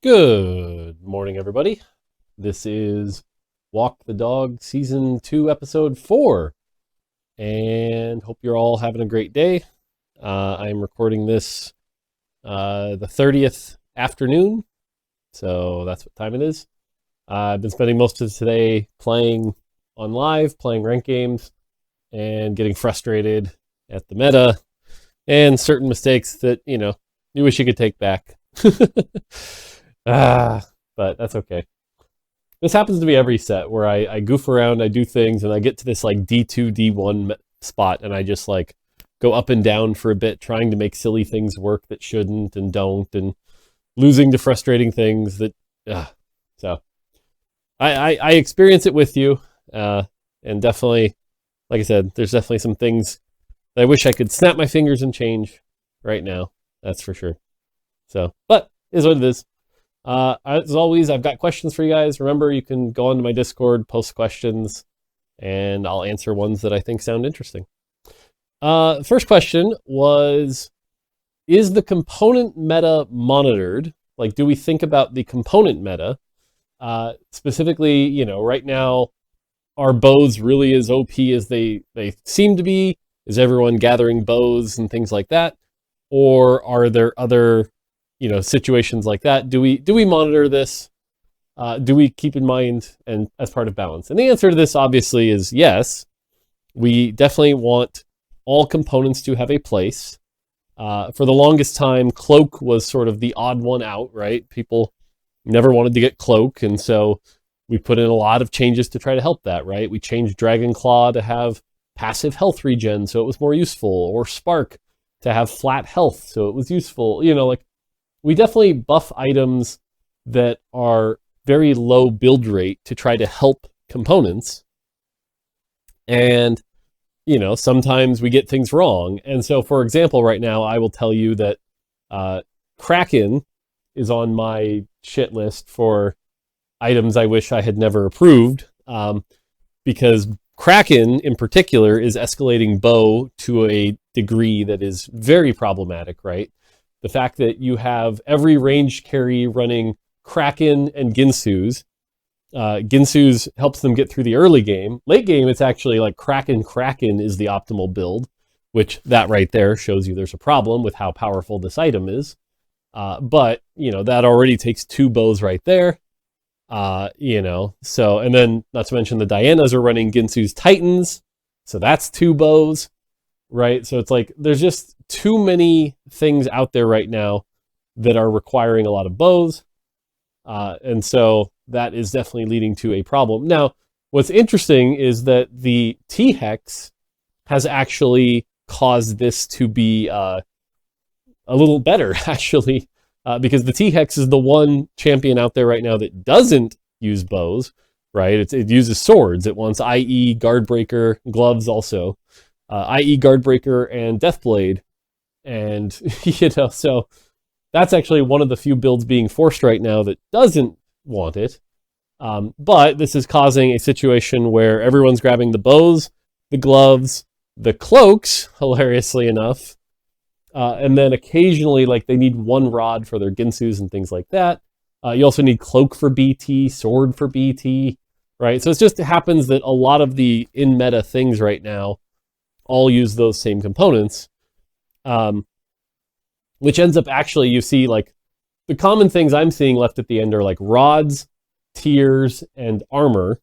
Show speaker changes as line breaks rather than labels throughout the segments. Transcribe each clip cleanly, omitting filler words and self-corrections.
Good morning, everybody. This is Walk the Dog Season 2, Episode 4, and hope you're all having a great day. I'm recording this the 30th afternoon, so that's what time it is. I've been spending most of today playing on live, playing ranked games, and getting frustrated at the meta and certain mistakes that, you wish you could take back. But that's okay. This happens to be every set where I goof around, I do things, and I get to this like D2, D1 spot, and I just like go up and down for a bit, trying to make silly things work that shouldn't and don't, and losing to frustrating things that. So I experience it with you, and definitely, like I said, there's definitely some things that I wish I could snap my fingers and change right now. That's for sure. So, but is what it is. As always, I've got questions for you guys. Remember, you can go onto my Discord, post questions, and I'll answer ones that I think sound interesting. First question was, is the component meta monitored? Like, do we think about the component meta? Specifically, right now, are bows really as OP as they seem to be? Is everyone gathering bows and things like that? Or are there other situations like that? Do we monitor this? Do we keep in mind and as part of balance? And the answer to this obviously is yes. We definitely want all components to have a place. For the longest time, Cloak was sort of the odd one out, right? People never wanted to get Cloak, and so we put in a lot of changes to try to help that, right? We changed Dragon Claw to have passive health regen, so it was more useful, or Spark to have flat health, so it was useful. We definitely buff items that are very low build rate to try to help components. And, sometimes we get things wrong. And so, for example, right now, I will tell you that Kraken is on my shit list for items I wish I had never approved, because Kraken, in particular, is escalating bow to a degree that is very problematic, right? The fact that you have every range carry running Kraken and Ginsu's. Ginsu's helps them get through the early game. Late game, it's actually like Kraken is the optimal build, which that right there shows you there's a problem with how powerful this item is. But, that already takes two bows right there. So, and then not to mention the Dianas are running Ginsu's Titans. So that's two bows, right? So it's like, there's just too many things out there right now that are requiring a lot of bows. And so that is definitely leading to a problem. Now, what's interesting is that the T-Hex has actually caused this to be a little better, actually, because the T-Hex is the one champion out there right now that doesn't use bows, right? It uses swords. It wants IE, Guardbreaker, gloves also, IE, Guardbreaker, and Deathblade. And, so that's actually one of the few builds being forced right now that doesn't want it. But this is causing a situation where everyone's grabbing the bows, the gloves, the cloaks, hilariously enough, and then occasionally, like, they need one rod for their Ginsus and things like that. You also need cloak for BT, sword for BT, right? So it just happens that a lot of the in-meta things right now all use those same components. Which ends up actually, you see, like, the common things I'm seeing left at the end are like rods, tiers, and armor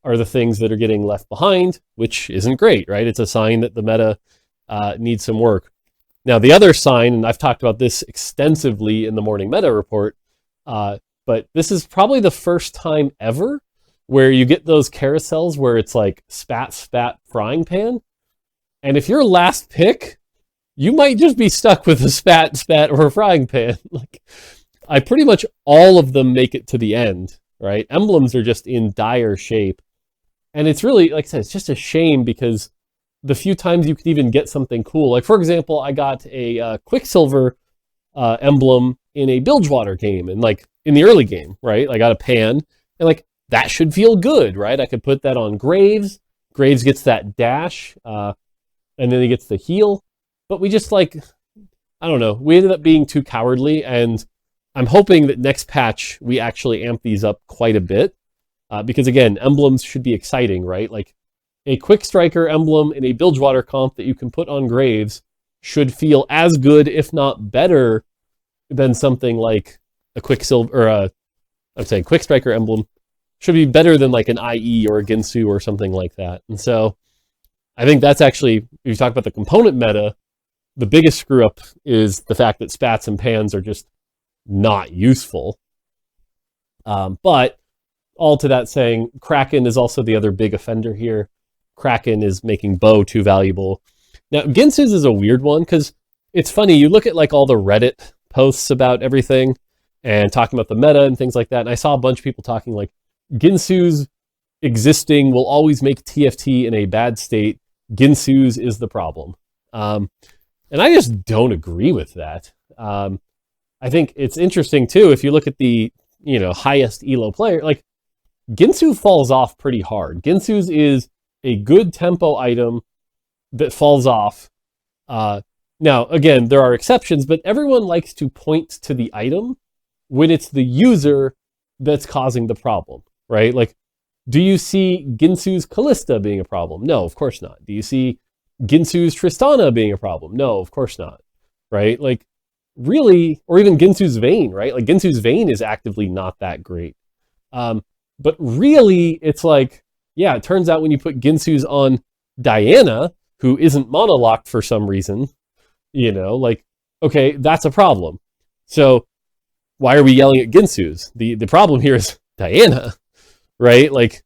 are the things that are getting left behind, which isn't great, right? It's a sign that the meta needs some work. Now, the other sign, and I've talked about this extensively in the morning meta report, but this is probably the first time ever where you get those carousels where it's like spat, spat, frying pan. And if you're last pick, you might just be stuck with a spat, spat, or a frying pan. Like, I pretty much all of them make it to the end, right? Emblems are just in dire shape. And it's really, like I said, it's just a shame because the few times you could even get something cool, like, for example, I got a Quicksilver emblem in a Bilgewater game, and like in the early game, right? I got a pan, and like that should feel good, right? I could put that on Graves. Graves gets that dash, and then he gets the heal. But we just, like, I don't know, we ended up being too cowardly, and I'm hoping that next patch we actually amp these up quite a bit, because again, emblems should be exciting, right? Like a Quick Striker emblem in a Bilgewater comp that you can put on Graves should feel as good, if not better, than something like a Quicksilver, or I'm saying Quick Striker emblem should be better than like an IE or a Ginsu or something like that. And so I think that's actually, if you talk about the component meta, the biggest screw up is the fact that spats and pans are just not useful. But all to that saying, Kraken is also the other big offender here. Kraken is making bow too valuable. Now, Ginsu's is a weird one because it's funny. You look at like all the Reddit posts about everything and talking about the meta and things like that. And I saw a bunch of people talking like Ginsu's existing will always make TFT in a bad state. Ginsu's is the problem. And I just don't agree with that. I think it's interesting too, if you look at the, highest ELO player, like Ginsu falls off pretty hard. Ginsu's is a good tempo item that falls off. Now, again, there are exceptions, but everyone likes to point to the item when it's the user that's causing the problem, right? Like, do you see Ginsu's Callista being a problem? No, of course not. Do you see Ginsu's Tristana being a problem? No, of course not, right? Like, really, or even Ginsu's Vayne, right? Like, Ginsu's Vayne is actively not that great. But really, it's like, yeah, it turns out when you put Ginsu's on Diana, who isn't monolocked for some reason, like, okay, that's a problem. So why are we yelling at Ginsu's? The problem here is Diana, right? Like,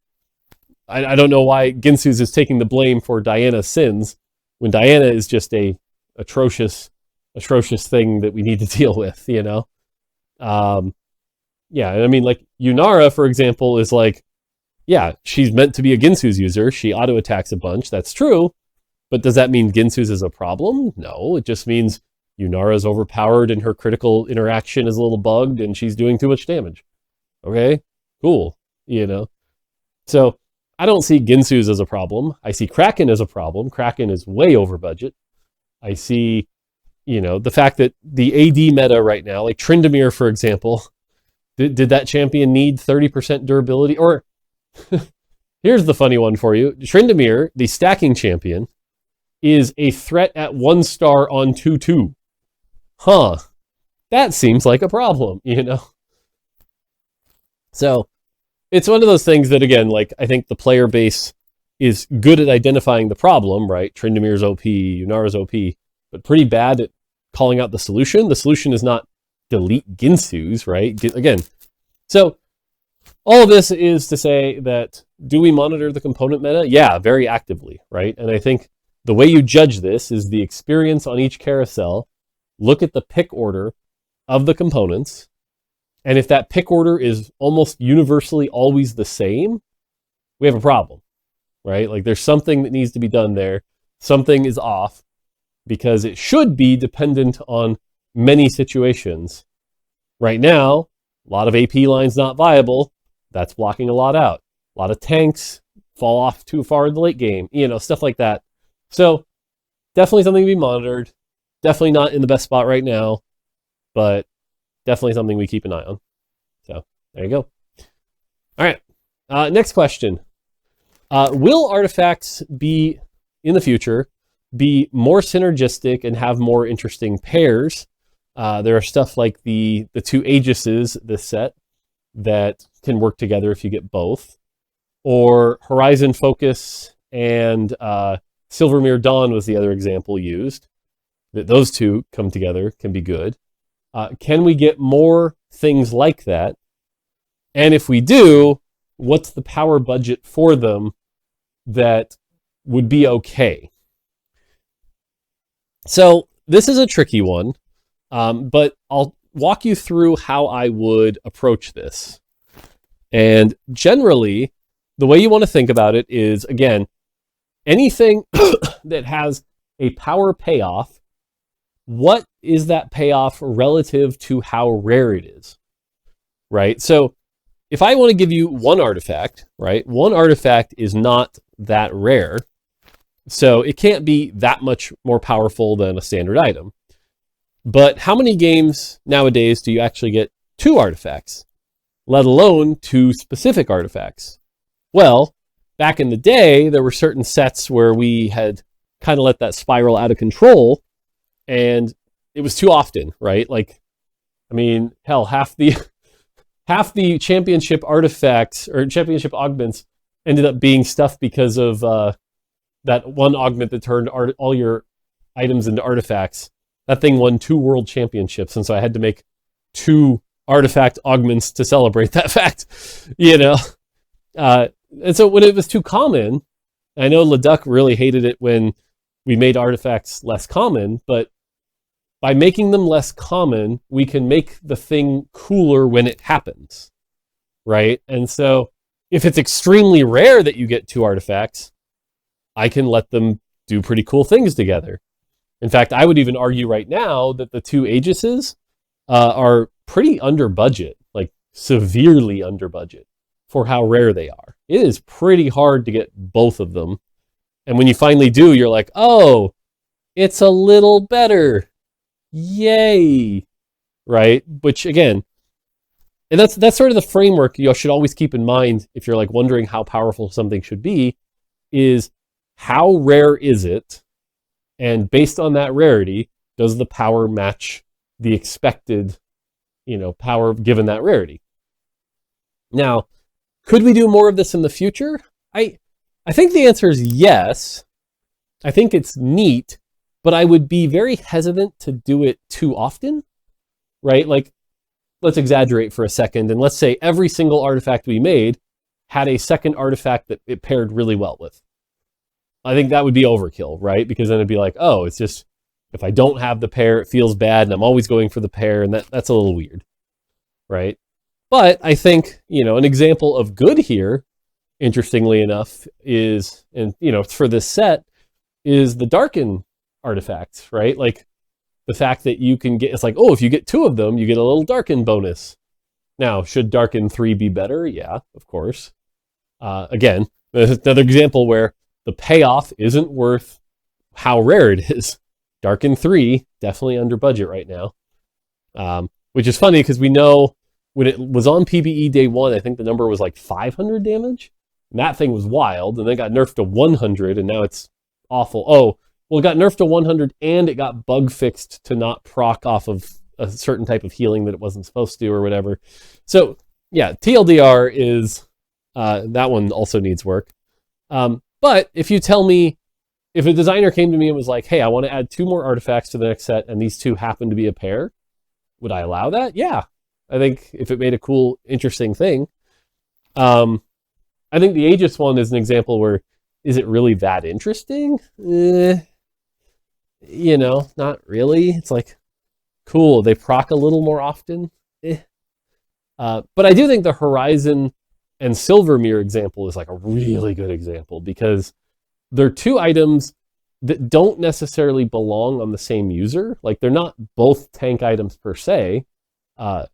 I don't know why Ginsu's is taking the blame for Diana's sins when Diana is just a atrocious thing that we need to deal with, Yeah, I mean, like, Yunara, for example, is like, yeah, she's meant to be a Ginsu's user. She auto-attacks a bunch. That's true. But does that mean Ginsu's is a problem? No, it just means Yunara's overpowered and her critical interaction is a little bugged and she's doing too much damage. Okay, cool, So I don't see Ginsu's as a problem. I see Kraken as a problem. Kraken is way over budget. I see, the fact that the AD meta right now, like Tryndamere, for example, did that champion need 30% durability? Or here's the funny one for you. Tryndamere, the stacking champion, is a threat at 1 star on 2/2. Huh. That seems like a problem, So it's one of those things that, again, like, I think the player base is good at identifying the problem, right? Tryndamere's OP, Yunara's OP, but pretty bad at calling out the solution. The solution is not delete Ginsu's, right? Again, so all of this is to say that, do we monitor the component meta? Yeah, very actively, right? And I think the way you judge this is the experience on each carousel. Look at the pick order of the components. And if that pick order is almost universally always the same, we have a problem, right? Like, there's something that needs to be done there. Something is off because it should be dependent on many situations. Right now, a lot of AP lines not viable. That's blocking a lot out. A lot of tanks fall off too far in the late game, stuff like that. So definitely something to be monitored. Definitely not in the best spot right now, but definitely something we keep an eye on. So there you go. All right. Next question. Will artifacts be, in the future, be more synergistic and have more interesting pairs? There are stuff like the 2 Aegises this set that can work together if you get both. Or Horizon Focus and Silvermere Dawn was the other example used. That those two come together can be good. Can we get more things like that? And if we do, what's the power budget for them that would be okay? So this is a tricky one, but I'll walk you through how I would approach this. And generally, the way you want to think about it is, again, anything that has a power payoff, what is that payoff relative to how rare it is, right? So if I want to give you one artifact, right, one artifact is not that rare, so it can't be that much more powerful than a standard item. But how many games nowadays do you actually get 2 artifacts, let alone 2 specific artifacts. Well, back in the day, there were certain sets where we had kind of let that spiral out of control, and it was too often, right? Like, I mean, hell, half the championship artifacts or championship augments ended up being stuff because of that one augment that turned all your items into artifacts. That thing won 2 world championships, and so I had to make 2 artifact augments to celebrate that fact, you know? And so when it was too common, I know Leduc really hated it when we made artifacts less common, but by making them less common, we can make the thing cooler when it happens, right? And so if it's extremely rare that you get 2 artifacts, I can let them do pretty cool things together. In fact, I would even argue right now that the 2 Aegises are pretty under budget, like severely under budget for how rare they are. It is pretty hard to get both of them. And when you finally do, you're like, oh, it's a little better. Yay. Right? Which again, and that's sort of the framework you should always keep in mind if you're like wondering how powerful something should be, is how rare is it? And based on that rarity, does the power match the expected, power given that rarity? Now, could we do more of this in the future? I think the answer is yes. I think it's neat, but I would be very hesitant to do it too often, right? Like, let's exaggerate for a second, and let's say every single artifact we made had a second artifact that it paired really well with. I think that would be overkill, right? Because then it'd be like, oh, it's just, if I don't have the pair, it feels bad, and I'm always going for the pair, and that's a little weird, right? But I think, an example of good here, interestingly enough, is, and for this set, is the Darken artifacts, right? Like the fact that you can get, it's like, oh, if you get 2 of them, you get a little Darken bonus. Now, should Darken 3 be better? Yeah, of course. Again, there's another example where the payoff isn't worth how rare it is. Darken 3, definitely under budget right now. Which is funny because we know when it was on PvE day 1, I think the number was like 500 damage. And that thing was wild, and then it got nerfed to 100, and now it's awful. Oh, well, it got nerfed to 100, and it got bug fixed to not proc off of a certain type of healing that it wasn't supposed to or whatever. So, yeah, TLDR is, that one also needs work. But if you tell me, if a designer came to me and was like, hey, I want to add 2 more artifacts to the next set, and these 2 happen to be a pair, would I allow that? Yeah. I think if it made a cool, interesting thing. I think the Aegis one is an example where, is it really that interesting? Not really. It's like, cool, they proc a little more often. But I do think the Horizon and Silvermere example is like a really good example, because they're 2 items that don't necessarily belong on the same user. Like, they're not both tank items per se. The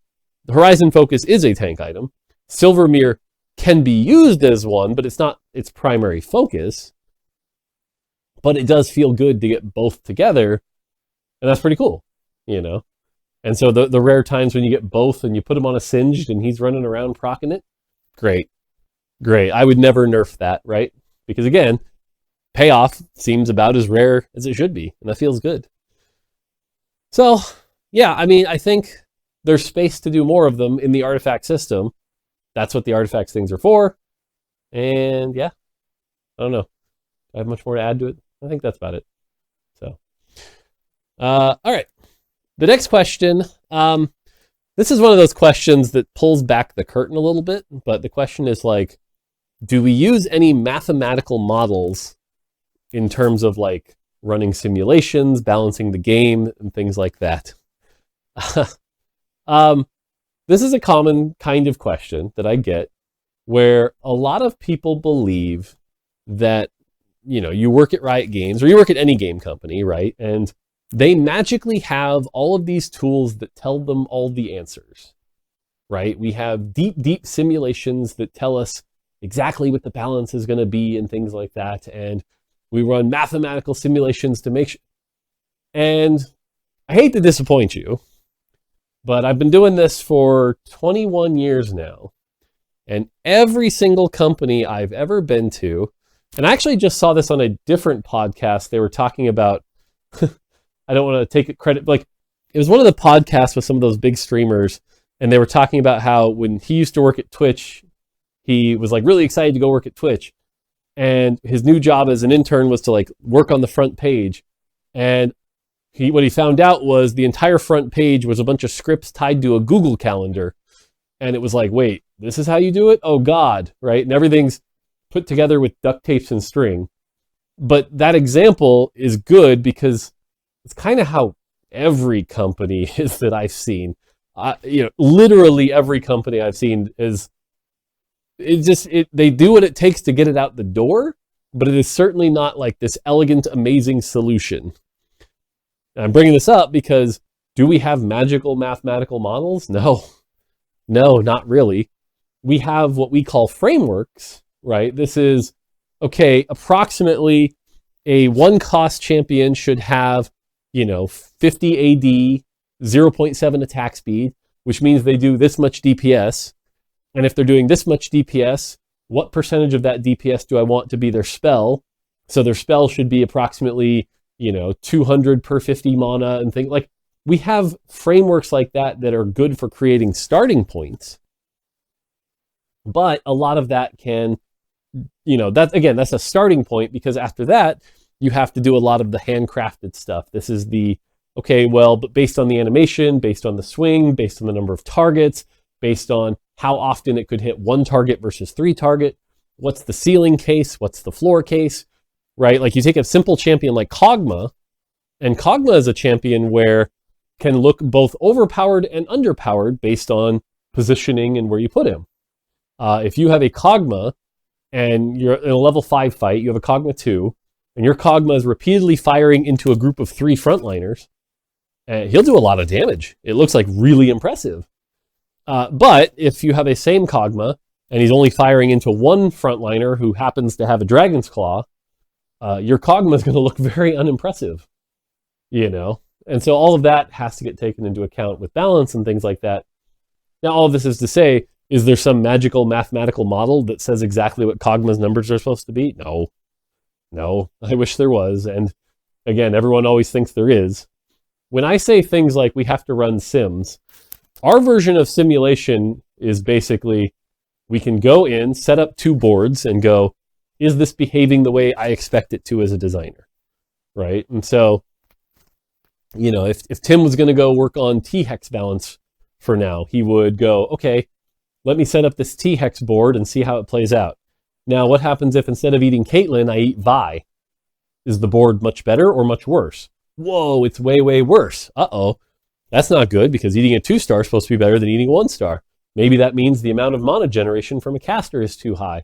Horizon Focus is a tank item. Silvermere can be used as one, but it's not its primary focus. But it does feel good to get both together, and that's pretty cool, And so the rare times when you get both and you put him on a Singed and he's running around proccing it, great. I would never nerf that, right? Because again, payoff seems about as rare as it should be, and that feels good. So, yeah, I think there's space to do more of them in the artifact system. That's what the artifacts things are for. And yeah, I don't know. Do I have much more to add to it? I think that's about it. So, all right. The next question, this is one of those questions that pulls back the curtain a little bit, but the question is like, do we use any mathematical models in terms of like running simulations, balancing the game, and things like that? This is a common kind of question that I get, where a lot of people believe that, you work at Riot Games, or you work at any game company, right? And they magically have all of these tools that tell them all the answers, right? We have deep simulations that tell us exactly what the balance is going to be and things like that. And we run mathematical simulations to make sure. And I hate to disappoint you, But I've been doing this for 21 years now. And every single company I've ever been to, and I actually just saw this on a different podcast. They were talking about, I don't want to take credit, like it was one of the podcasts with some of those big streamers, and they were talking about how when he used to work at Twitch, he was like really excited to go work at Twitch. And his new job as an intern was to like work on the front page. And what he found out was the entire front page was a bunch of scripts tied to a Google Calendar. And it was like, wait, this is how you do it? Oh God, right? And everything's put together with duct tapes and string. But that example is good because it's kind of how every company is that I've seen. Literally every company I've seen is, they do what it takes to get it out the door, but it is certainly not like this elegant, amazing solution. And I'm bringing this up because do we have magical mathematical models? No, not really. We have what we call frameworks, right? This is, okay, approximately a one cost champion should have, 50 AD, 0.7 attack speed, which means they do this much DPS. And if they're doing this much DPS, what percentage of that DPS do I want to be their spell? So their spell should be approximately, 200 per 50 mana and things like. We have frameworks like that that are good for creating starting points. But a lot of that can, that's a starting point, because after that, you have to do a lot of the handcrafted stuff. This is but based on the animation, based on the swing, based on the number of targets, based on how often it could hit one target versus 3 target, what's the ceiling case, what's the floor case, right? Like you take a simple champion like Kog'Maw, and Kog'Maw is a champion where can look both overpowered and underpowered based on positioning and where you put him. If you have a Kog'Maw and you're in a level 5 fight, you have a Kog'Maw 2, and your Kog'Maw is repeatedly firing into a group of 3 frontliners, he'll do a lot of damage. It looks like really impressive. But if you have a same Kog'Maw and he's only firing into one frontliner who happens to have a Dragon's Claw, your Kog'Maw is going to look very unimpressive, And so all of that has to get taken into account with balance and things like that. Now, all of this is to say, is there some magical mathematical model that says exactly what Kog'Maw's numbers are supposed to be? No, I wish there was. And again, everyone always thinks there is. When I say things like we have to run sims, our version of simulation is basically we can go in, set up 2 boards and go, is this behaving the way I expect it to as a designer, right? And so, if Tim was going to go work on T-hex balance for now, he would go, okay, let me set up this T-hex board and see how it plays out. Now, what happens if instead of eating Caitlyn, I eat Vi? Is the board much better or much worse? Whoa, it's way, way worse. Uh-oh. That's not good, because eating a 2-star is supposed to be better than eating a 1-star. Maybe that means the amount of mana generation from a caster is too high.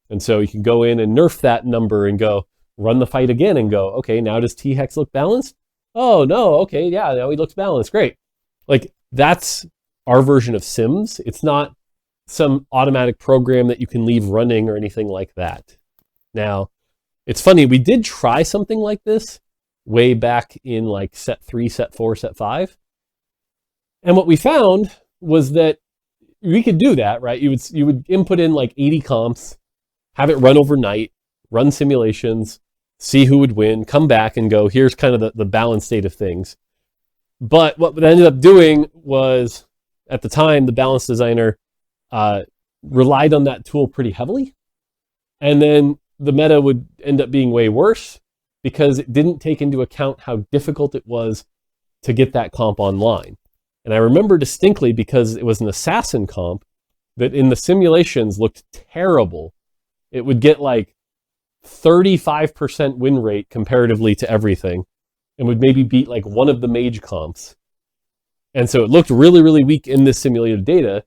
And so you can go in and nerf that number and go run the fight again and go, okay, now does T-hex look balanced? Oh, no, okay, yeah, now he looks balanced. Great. Like, that's our version of Sims. It's not some automatic program that you can leave running or anything like that. Now, it's funny, we did try something like this way back in like set 3, set 4, set 5. And what we found was that we could do that, right? You would input in like 80 comps, have it run overnight, run simulations, see who would win, come back and go, here's kind of the balanced state of things. But what they ended up doing was, at the time, the balance designer relied on that tool pretty heavily. And then the meta would end up being way worse because it didn't take into account how difficult it was to get that comp online. And I remember distinctly, because it was an assassin comp, that in the simulations looked terrible. It would get like 35% win rate comparatively to everything, and would maybe beat like one of the mage comps. And so it looked really, really weak in this simulated data.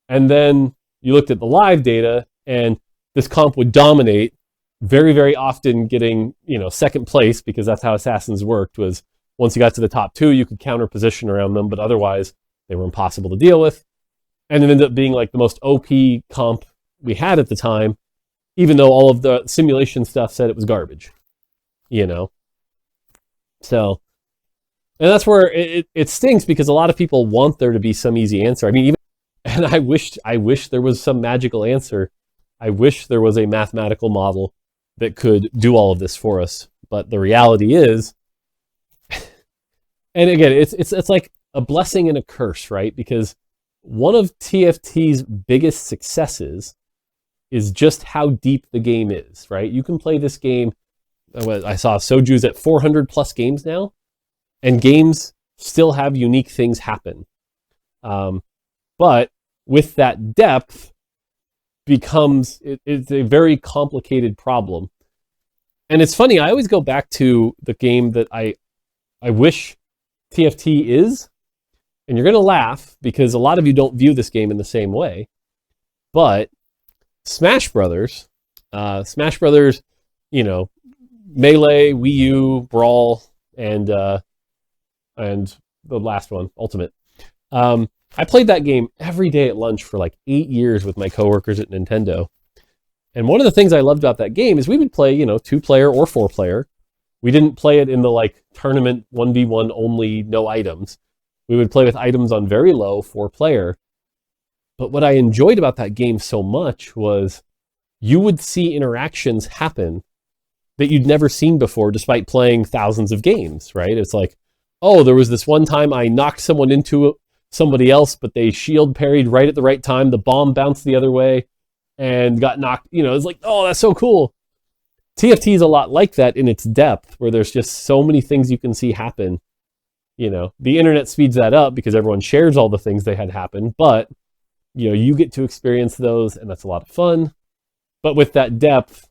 And then you looked at the live data, and this comp would dominate, very, very often getting, second place, because that's how assassins worked, was once you got to the top 2, you could counter position around them, but otherwise they were impossible to deal with. And it ended up being like the most OP comp we had at the time, even though all of the simulation stuff said it was garbage, So And that's where it stinks because a lot of people want there to be some easy answer. I mean, even and I wish there was some magical answer. I wish there was a mathematical model that could do all of this for us. But the reality is, and again, it's like a blessing and a curse, right? Because one of TFT's biggest successes is just how deep the game is, right? You can play this game. I saw Soju's at 400 plus games now, and games still have unique things happen. But with that depth it's a very complicated problem. And it's funny, I always go back to the game that I wish TFT is, and you're going to laugh because a lot of you don't view this game in the same way, but Smash Brothers, you know, Melee, Wii U, Brawl, and the last one, Ultimate. I played that game every day at lunch for like 8 years with my coworkers at Nintendo. And one of the things I loved about that game is we would play, 2-player or 4-player. We didn't play it in the like tournament 1v1 only, no items. We would play with items on very low 4-player. But what I enjoyed about that game so much was you would see interactions happen that you'd never seen before despite playing thousands of games, right? It's like, oh, there was this one time I knocked someone into somebody else, but they shield parried right at the right time. The bomb bounced the other way and got knocked. It's like, oh, that's so cool. TFT is a lot like that in its depth, where there's just so many things you can see happen. The internet speeds that up because everyone shares all the things they had happen, but you get to experience those, and that's a lot of fun. But with that depth,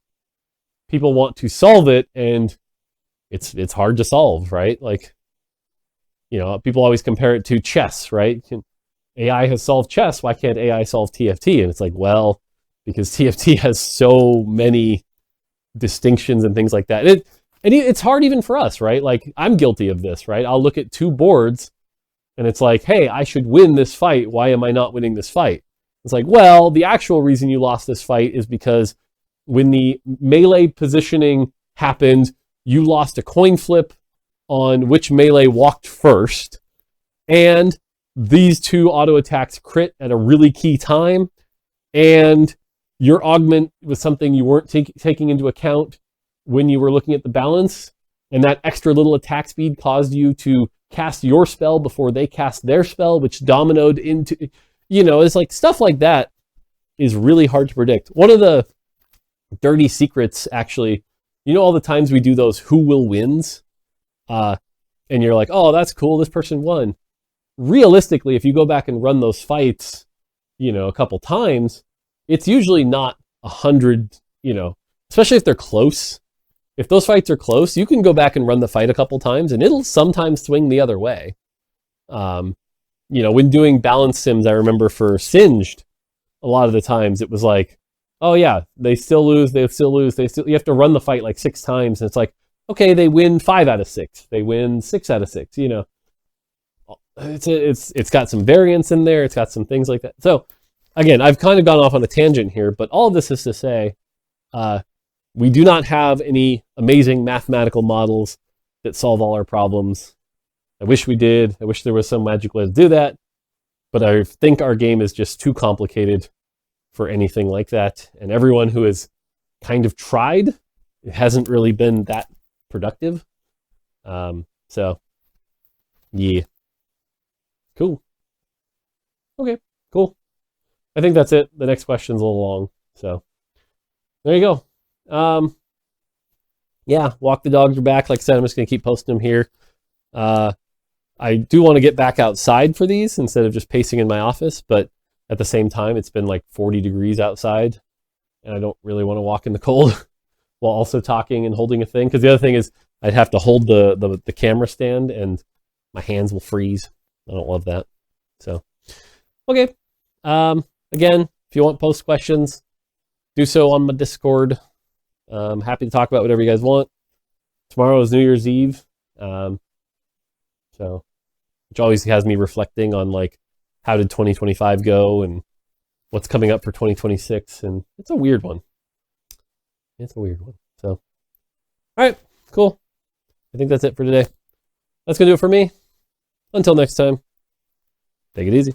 people want to solve it, and it's hard to solve, right? Like, people always compare it to chess, right? AI has solved chess. Why can't AI solve TFT? And it's like, well, because TFT has so many distinctions and things like that. It's hard even for us, right? Like, I'm guilty of this, right? I'll look at two boards and it's like, hey, I should win this fight. Why am I not winning this fight? It's like, well, the actual reason you lost this fight is because when the melee positioning happened, you lost a coin flip on which melee walked first, and these two auto attacks crit at a really key time, and your augment was something you weren't taking into account when you were looking at the balance, and that extra little attack speed caused you to cast your spell before they cast their spell, which dominoed into, it's like stuff like that is really hard to predict. One of the dirty secrets, actually, all the times we do those who will wins, and you're like, oh, that's cool, this person won. Realistically, if you go back and run those fights, a couple times, it's usually not 100, especially if they're close. If those fights are close, you can go back and run the fight a couple times, and it'll sometimes swing the other way. When doing balance sims, I remember for Singed, a lot of the times it was like, oh yeah, they still lose, you have to run the fight like 6 times, and it's like, okay, they win 5 out of 6, they win 6 out of 6, It's got some variance in there, it's got some things like that. So again, I've kind of gone off on a tangent here, but all of this is to say, we do not have any amazing mathematical models that solve all our problems. I wish we did. I wish there was some magic way to do that, but I think our game is just too complicated for anything like that. And everyone who has kind of tried, it hasn't really been that productive. So, yeah. Cool. Okay, cool. I think that's it. The next question's a little long. So, there you go. Yeah, walk the dogs are back. Like I said, I'm just going to keep posting them here. I do want to get back outside for these instead of just pacing in my office, but at the same time, it's been like 40 degrees outside, and I don't really want to walk in the cold while also talking and holding a thing. Because the other thing is I'd have to hold the camera stand, and my hands will freeze. I don't love that. So, okay. Again, if you want post questions, do so on my Discord. I'm happy to talk about whatever you guys want. Tomorrow is New Year's Eve. So, which always has me reflecting on like, how did 2025 go and what's coming up for 2026. And it's a weird one. So, all right, cool. I think that's it for today. That's going to do it for me. Until next time, take it easy.